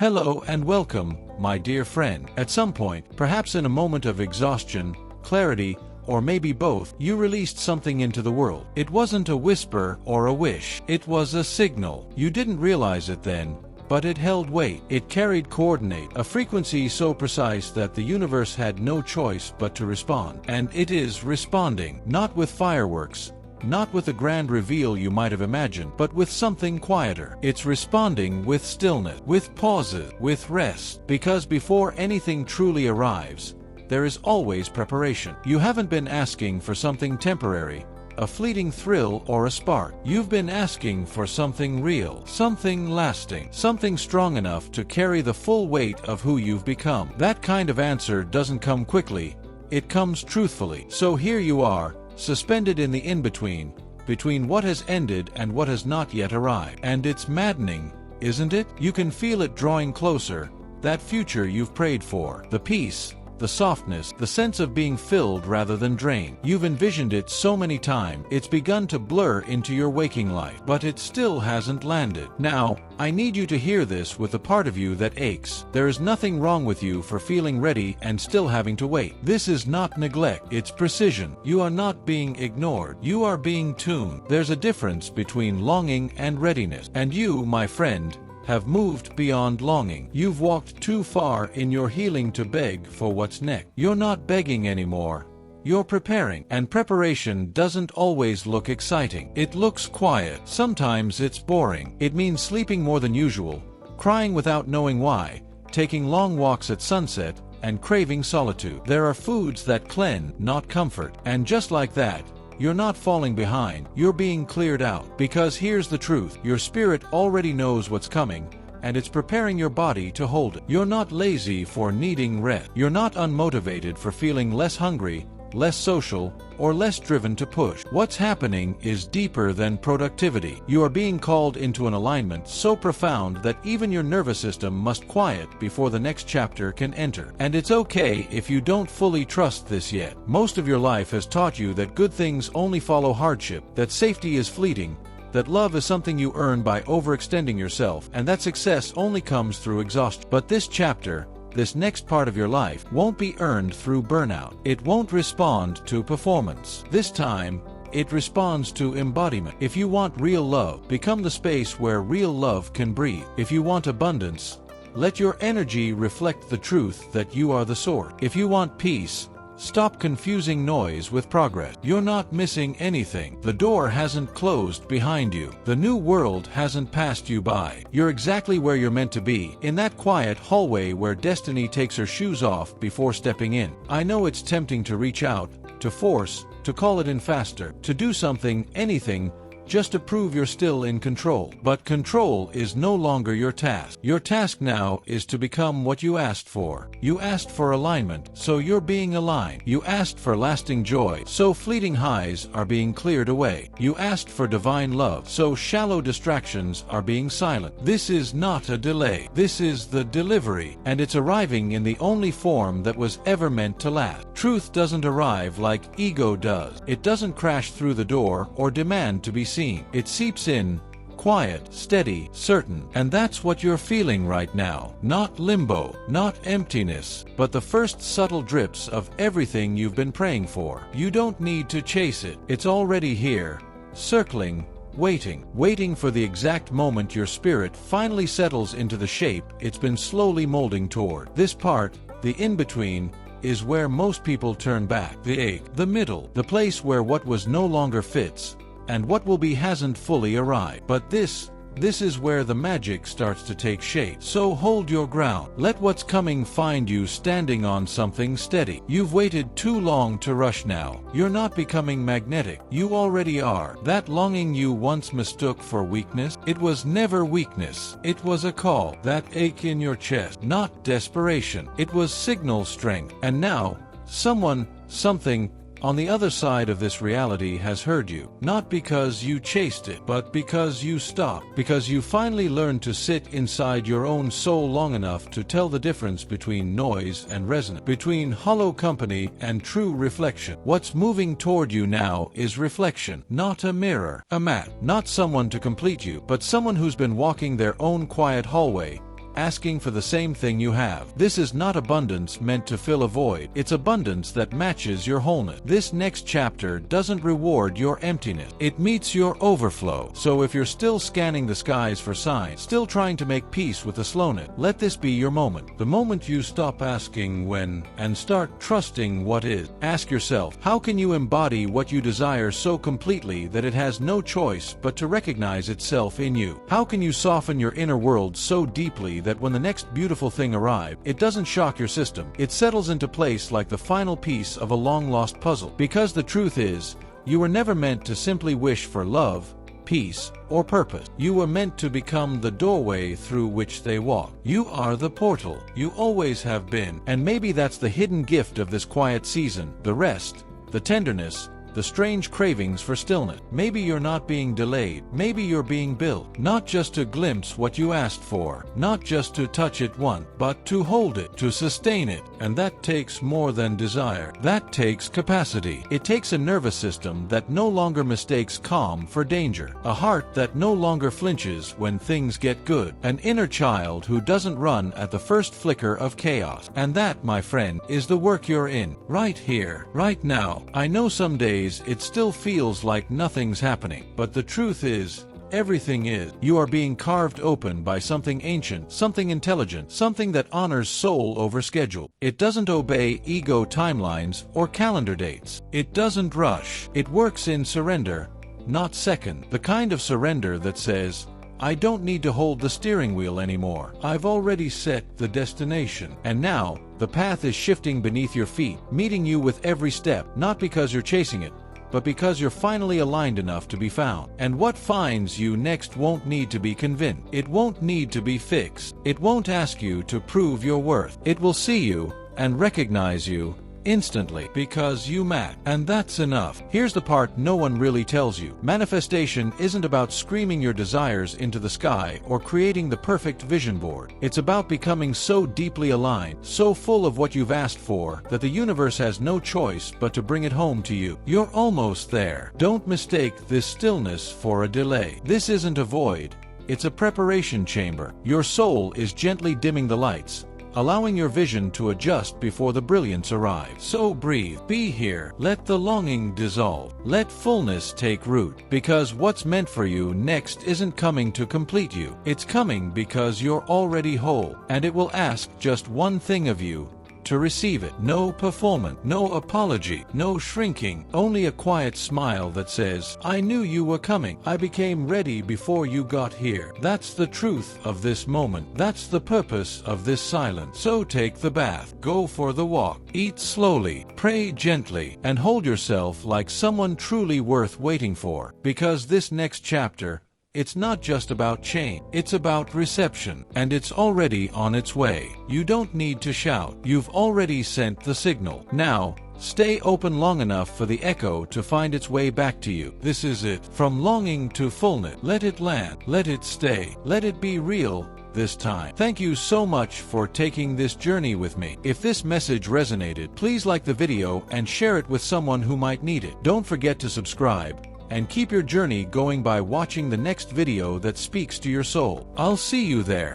Hello and welcome, my dear friend. At some point, perhaps in a moment of exhaustion, clarity, or maybe both, you released something into the world. It wasn't a whisper or a wish. It was a signal. You didn't realize it then, but it held weight. It carried coordinate, a frequency so precise that the universe had no choice but to respond. And it is responding, not with fireworks, not with the grand reveal you might have imagined, but with something quieter. It's responding with stillness, with pauses, with rest. Because before anything truly arrives, there is always preparation. You haven't been asking for something temporary, a fleeting thrill or a spark. You've been asking for something real, something lasting, something strong enough to carry the full weight of who you've become. That kind of answer doesn't come quickly, it comes truthfully. So here you are, suspended in the in-between, between what has ended and what has not yet arrived. And it's maddening, isn't it? You can feel it drawing closer, that future you've prayed for, the peace, the softness, the sense of being filled rather than drained. You've envisioned it so many times, it's begun to blur into your waking life, but it still hasn't landed. Now, I need you to hear this with the part of you that aches. There is nothing wrong with you for feeling ready and still having to wait. This is not neglect, it's precision. You are not being ignored, you are being tuned. There's a difference between longing and readiness. And you, my friend, have moved beyond longing. You've walked too far in your healing to beg for what's next. You're not begging anymore. You're preparing. And preparation doesn't always look exciting. It looks quiet. Sometimes it's boring. It means sleeping more than usual, crying without knowing why, taking long walks at sunset, and craving solitude. There are foods that cleanse, not comfort. And just like that, you're not falling behind, you're being cleared out. Because here's the truth, your spirit already knows what's coming, and it's preparing your body to hold it. You're not lazy for needing rest. You're not unmotivated for feeling less hungry, less social, or less driven to push. What's happening is deeper than productivity. You are being called into an alignment so profound that even your nervous system must quiet before the next chapter can enter. And it's okay if you don't fully trust this yet. Most of your life has taught you that good things only follow hardship, that safety is fleeting, that love is something you earn by overextending yourself, and that success only comes through exhaustion. But this chapter, this next part of your life, won't be earned through burnout. It won't respond to performance. This time, it responds to embodiment. If you want real love, become the space where real love can breathe. If you want abundance, let your energy reflect the truth that you are the source. If you want peace, stop confusing noise with progress. You're not missing anything. The door hasn't closed behind you. The new world hasn't passed you by. You're exactly where you're meant to be, in that quiet hallway where destiny takes her shoes off before stepping in. I know it's tempting to reach out, to force, to call it in faster, to do something, anything, just to prove you're still in control. But control is no longer your task. Your task now is to become what you asked for. You asked for alignment, so you're being aligned. You asked for lasting joy, so fleeting highs are being cleared away. You asked for divine love, so shallow distractions are being silent. This is not a delay. This is the delivery, and it's arriving in the only form that was ever meant to last. Truth doesn't arrive like ego does. It doesn't crash through the door or demand to be seen. It seeps in, quiet, steady, certain. And that's what you're feeling right now. Not limbo, not emptiness, but the first subtle drips of everything you've been praying for. You don't need to chase it. It's already here, circling, waiting for the exact moment your spirit finally settles into the shape it's been slowly molding toward. This part, the in-between, is where most people turn back. The ache, the middle, the place where what was no longer fits, and what will be hasn't fully arrived. But this is where the magic starts to take shape. So hold your ground. Let what's coming find you standing on something steady. You've waited too long to rush now. You're not becoming magnetic. You already are. That longing you once mistook for weakness, it was never weakness. It was a call. That ache in your chest, not desperation. It was signal strength. And now, someone, something, on the other side of this reality has heard you, not because you chased it, but because you stopped, because you finally learned to sit inside your own soul long enough to tell the difference between noise and resonance, between hollow company and true reflection. What's moving toward you now is reflection, not a mirror, a map, not someone to complete you, but someone who's been walking their own quiet hallway, asking for the same thing you have. This is not abundance meant to fill a void. It's abundance that matches your wholeness. This next chapter doesn't reward your emptiness. It meets your overflow. So if you're still scanning the skies for signs, still trying to make peace with the slowness, let this be your moment. The moment you stop asking when and start trusting what is. Ask yourself, how can you embody what you desire so completely that it has no choice but to recognize itself in you? How can you soften your inner world so deeply that when the next beautiful thing arrives, it doesn't shock your system? It settles into place like the final piece of a long-lost puzzle. Because the truth is, you were never meant to simply wish for love, peace, or purpose. You were meant to become the doorway through which they walk. You are the portal. You always have been. And maybe that's the hidden gift of this quiet season. The rest, the tenderness, the strange cravings for stillness. Maybe you're not being delayed. Maybe you're being built. Not just to glimpse what you asked for. Not just to touch it once, but to hold it, to sustain it. And that takes more than desire. That takes capacity. It takes a nervous system that no longer mistakes calm for danger. A heart that no longer flinches when things get good. An inner child who doesn't run at the first flicker of chaos. And that, my friend, is the work you're in. Right here, right now. I know some days it still feels like nothing's happening, but the truth is, everything is. You are being carved open by something ancient, something intelligent, something that honors soul over schedule. It doesn't obey ego timelines or calendar dates. It doesn't rush. It works in surrender, not second. The kind of surrender that says, I don't need to hold the steering wheel anymore. I've already set the destination. And now, the path is shifting beneath your feet, meeting you with every step, not because you're chasing it, but because you're finally aligned enough to be found. And what finds you next won't need to be convinced. It won't need to be fixed. It won't ask you to prove your worth. It will see you and recognize you instantly because you match. And that's enough. Here's the part no one really tells you. Manifestation isn't about screaming your desires into the sky or creating the perfect vision board. It's about becoming so deeply aligned, so full of what you've asked for, that the universe has no choice but to bring it home to you. You're almost there. Don't mistake this stillness for a delay. This isn't a void. It's a preparation chamber. Your soul is gently dimming the lights, allowing your vision to adjust before the brilliance arrives. So breathe, be here, let the longing dissolve, let fullness take root, because what's meant for you next isn't coming to complete you. It's coming because you're already whole, and it will ask just one thing of you: to receive it. No performance, no apology, no shrinking, only a quiet smile that says, I knew you were coming. I became ready before you got here. That's the truth of this moment. That's the purpose of this silence. So take the bath, go for the walk, eat slowly, pray gently, and hold yourself like someone truly worth waiting for. Because this next chapter, it's not just about change, it's about reception, and it's already on its way. You don't need to shout, you've already sent the signal. Now, stay open long enough for the echo to find its way back to you. This is it. From longing to fullness. Let it land, let it stay, let it be real this time. Thank you so much for taking this journey with me. If this message resonated, please like the video and share it with someone who might need it. Don't forget to subscribe, and keep your journey going by watching the next video that speaks to your soul. I'll see you there.